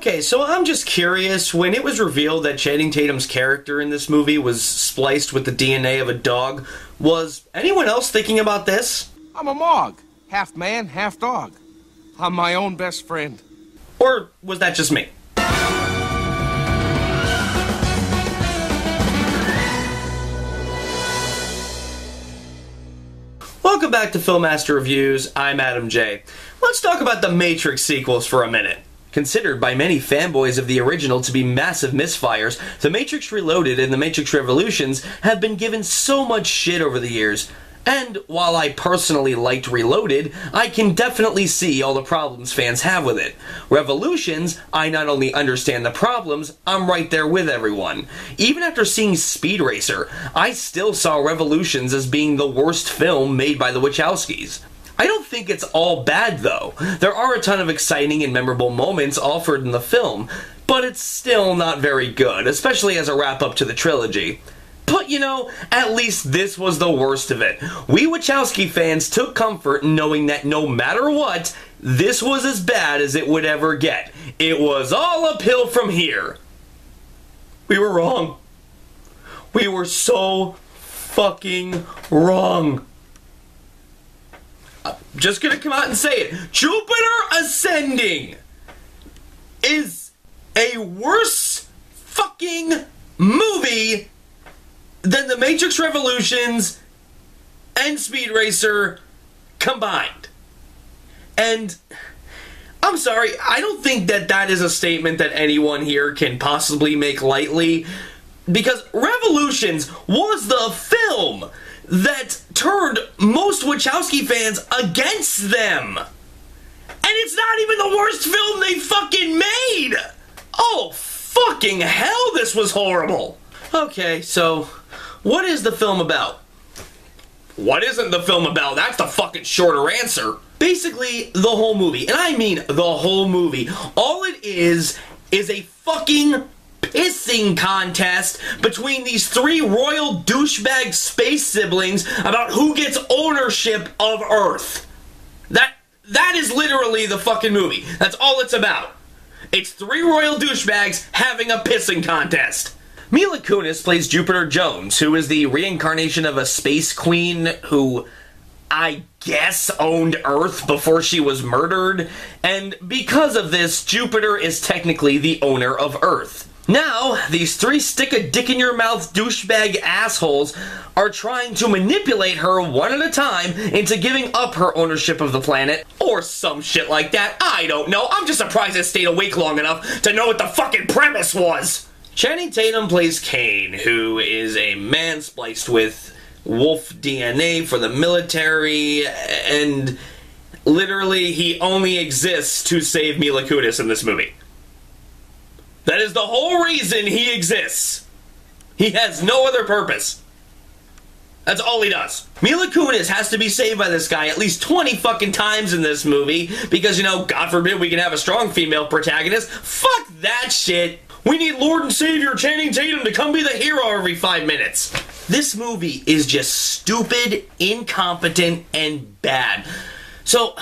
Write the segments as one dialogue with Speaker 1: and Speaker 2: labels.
Speaker 1: Okay, so I'm just curious, when it was revealed that Channing Tatum's character in this movie was spliced with the DNA of a dog, was anyone else thinking about this?
Speaker 2: I'm a Mog. Half man, half dog. I'm my own best friend.
Speaker 1: Or was that just me? Welcome back to Filmmaster Reviews. I'm Adam J. Let's talk about the Matrix sequels for a minute. Considered by many fanboys of the original to be massive misfires, The Matrix Reloaded and The Matrix Revolutions have been given so much shit over the years. And while I personally liked Reloaded, I can definitely see all the problems fans have with it. Revolutions, I not only understand the problems, I'm right there with everyone. Even after seeing Speed Racer, I still saw Revolutions as being the worst film made by the Wachowskis. I don't think it's all bad, though. There are a ton of exciting and memorable moments offered in the film, but it's still not very good, especially as a wrap-up to the trilogy. But, you know, at least this was the worst of it. We Wachowski fans took comfort in knowing that no matter what, this was as bad as it would ever get. It was all uphill from here. We were wrong. We were so fucking wrong. I'm just gonna come out and say it. Jupiter Ascending is a worse fucking movie than The Matrix Revolutions and Speed Racer combined. And I'm sorry, I don't think that that is a statement that anyone here can possibly make lightly, because Revolutions was the film that turned most Wachowski fans against them. And it's not even the worst film they fucking made! Oh, fucking hell, this was horrible! Okay, so what is the film about? What isn't the film about? That's the fucking shorter answer. Basically, the whole movie, and I mean the whole movie, all it is a fucking pissing contest between these three royal douchebag space siblings about who gets ownership of Earth. That is literally the fucking movie. That's all it's about. It's three royal douchebags having a pissing contest. Mila Kunis plays Jupiter Jones, who is the reincarnation of a space queen who, I guess, owned Earth before she was murdered, and because of this, Jupiter is technically the owner of Earth. Now, these three stick-a-dick-in-your-mouth douchebag assholes are trying to manipulate her one at a time into giving up her ownership of the planet, or some shit like that. I don't know. I'm just surprised I stayed awake long enough to know what the fucking premise was. Channing Tatum plays Kane, who is a man spliced with wolf DNA for the military, and literally he only exists to save Mila Kunis in this movie. That is the whole reason he exists. He has no other purpose. That's all he does. Mila Kunis has to be saved by this guy at least 20 fucking times in this movie because, you know, God forbid we can have a strong female protagonist. Fuck that shit. We need Lord and Savior Channing Tatum to come be the hero every 5 minutes. This movie is just stupid, incompetent, and bad. So,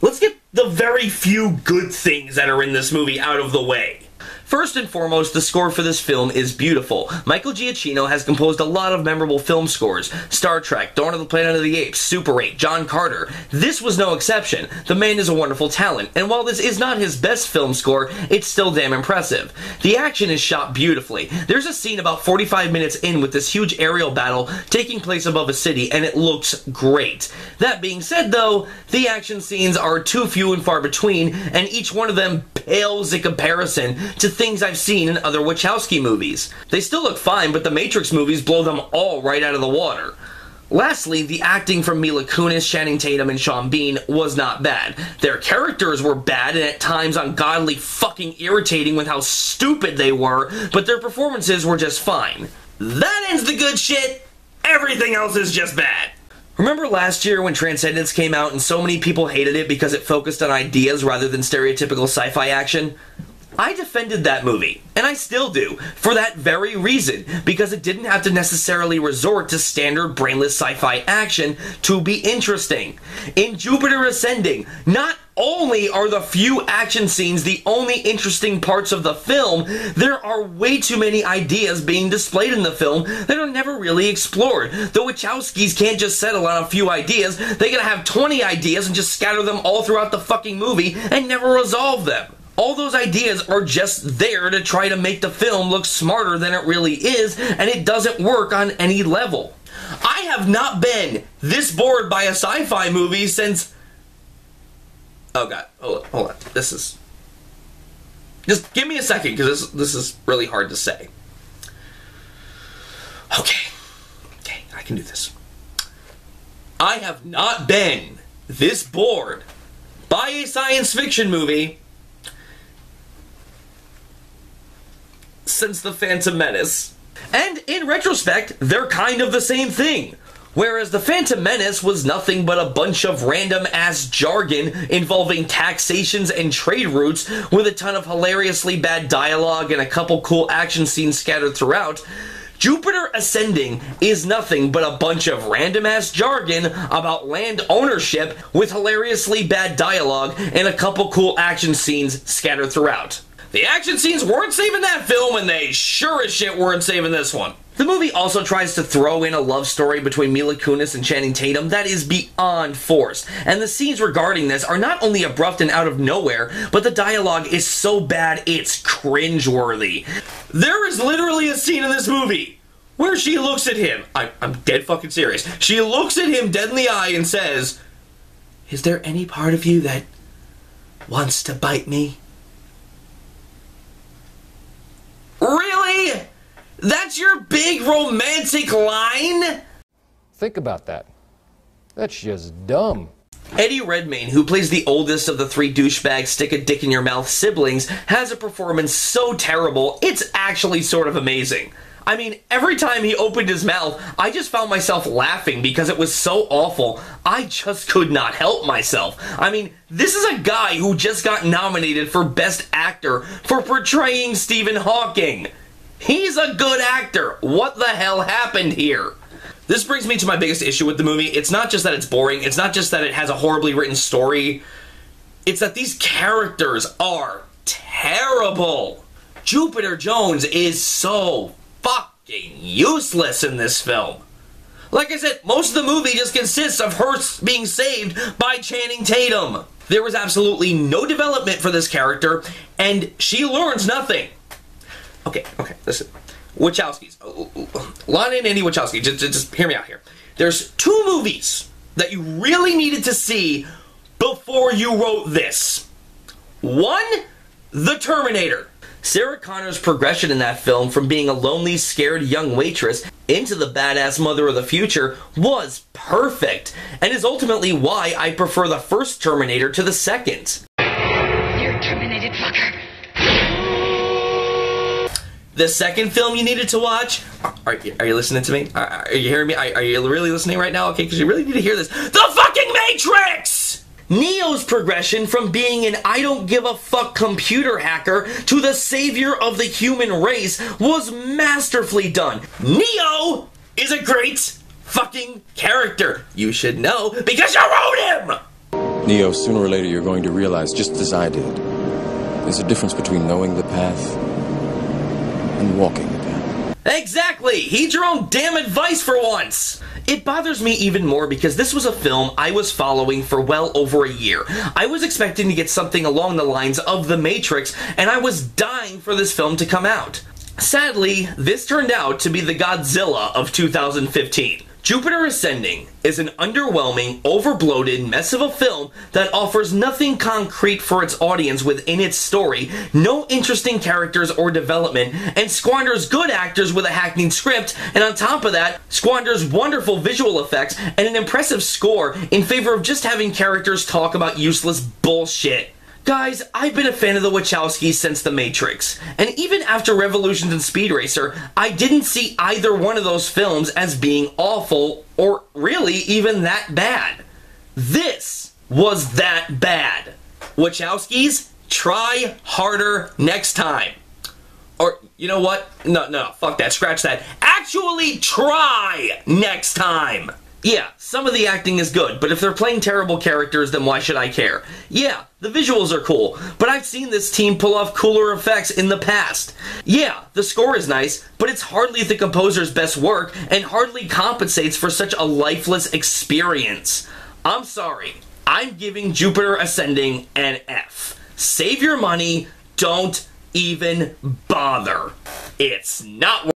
Speaker 1: let's get the very few good things that are in this movie out of the way. First and foremost, the score for this film is beautiful. Michael Giacchino has composed a lot of memorable film scores. Star Trek, Dawn of the Planet of the Apes, Super 8, John Carter. This was no exception. The man is a wonderful talent, and while this is not his best film score, it's still damn impressive. The action is shot beautifully. There's a scene about 45 minutes in with this huge aerial battle taking place above a city, and it looks great. That being said, though, the action scenes are too few and far between, and each one of them pales in comparison to things I've seen in other Wachowski movies. They still look fine, but the Matrix movies blow them all right out of the water. Lastly, the acting from Mila Kunis, Channing Tatum, and Sean Bean was not bad. Their characters were bad and at times ungodly fucking irritating with how stupid they were, but their performances were just fine. That ends the good shit. Everything else is just bad. Remember last year when Transcendence came out and so many people hated it because it focused on ideas rather than stereotypical sci-fi action? I defended that movie, and I still do, for that very reason, because it didn't have to necessarily resort to standard brainless sci-fi action to be interesting. In Jupiter Ascending, not only are the few action scenes the only interesting parts of the film, there are way too many ideas being displayed in the film that are never really explored. The Wachowskis can't just settle on a few ideas, they gotta have 20 ideas and just scatter them all throughout the fucking movie and never resolve them. All those ideas are just there to try to make the film look smarter than it really is, and it doesn't work on any level. I have not been this bored by a sci-fi movie since... Oh god, hold on. This is... Just give me a second, because this is really hard to say. Okay, I can do this. I have not been this bored by a science fiction movie since The Phantom Menace. And in retrospect, they're kind of the same thing. Whereas The Phantom Menace was nothing but a bunch of random-ass jargon involving taxations and trade routes with a ton of hilariously bad dialogue and a couple cool action scenes scattered throughout, Jupiter Ascending is nothing but a bunch of random-ass jargon about land ownership with hilariously bad dialogue and a couple cool action scenes scattered throughout. The action scenes weren't saving that film, and they sure as shit weren't saving this one. The movie also tries to throw in a love story between Mila Kunis and Channing Tatum that is beyond forced, and the scenes regarding this are not only abrupt and out of nowhere, but the dialogue is so bad it's cringeworthy. There is literally a scene in this movie where she looks at him, I'm dead fucking serious, she looks at him dead in the eye and says, "Is there any part of you that wants to bite me?" Really? That's your big romantic line?
Speaker 3: Think about that. That's just dumb.
Speaker 1: Eddie Redmayne, who plays the oldest of the three douchebag stick-a-dick-in-your-mouth siblings, has a performance so terrible, it's actually sort of amazing. I mean, every time he opened his mouth, I just found myself laughing because it was so awful. I just could not help myself. I mean, this is a guy who just got nominated for Best Actor for portraying Stephen Hawking. He's a good actor. What the hell happened here? This brings me to my biggest issue with the movie. It's not just that it's boring. It's not just that it has a horribly written story. It's that these characters are terrible. Jupiter Jones is so fucking useless in this film. Like I said, most of the movie just consists of her being saved by Channing Tatum. There was absolutely no development for this character, and she learns nothing. Okay, listen. Wachowskis. Lana and Andy Wachowski, just hear me out here. There's two movies that you really needed to see before you wrote this. One, The Terminator. Sarah Connor's progression in that film from being a lonely, scared young waitress into the badass mother of the future was perfect, and is ultimately why I prefer the first Terminator to the second.
Speaker 4: You're terminated, fucker.
Speaker 1: The second film you needed to watch, are you listening to me? Are you hearing me? Are you really listening right now? Okay, because you really need to hear this. The fucking Matrix! Neo's progression from being an I don't give a fuck computer hacker to the savior of the human race was masterfully done. Neo is a great fucking character. You should know because you wrote him!
Speaker 5: Neo, sooner or later you're going to realize, just as I did, there's a difference between knowing the path and walking the path.
Speaker 1: Exactly! Heed your own damn advice for once! It bothers me even more because this was a film I was following for well over a year. I was expecting to get something along the lines of The Matrix, and I was dying for this film to come out. Sadly, this turned out to be the Godzilla of 2015. Jupiter Ascending is an underwhelming, overbloated mess of a film that offers nothing concrete for its audience within its story, no interesting characters or development, and squanders good actors with a hackneyed script, and on top of that, squanders wonderful visual effects and an impressive score in favor of just having characters talk about useless bullshit. Guys, I've been a fan of the Wachowskis since The Matrix, and even after Revolutions and Speed Racer, I didn't see either one of those films as being awful, or really even that bad. This was that bad. Wachowskis, try harder next time. Or, you know what? No, fuck that, scratch that. Actually try next time! Yeah, some of the acting is good, but if they're playing terrible characters, then why should I care? Yeah, the visuals are cool, but I've seen this team pull off cooler effects in the past. Yeah, the score is nice, but it's hardly the composer's best work, and hardly compensates for such a lifeless experience. I'm sorry, I'm giving Jupiter Ascending an F. Save your money, don't even bother. It's not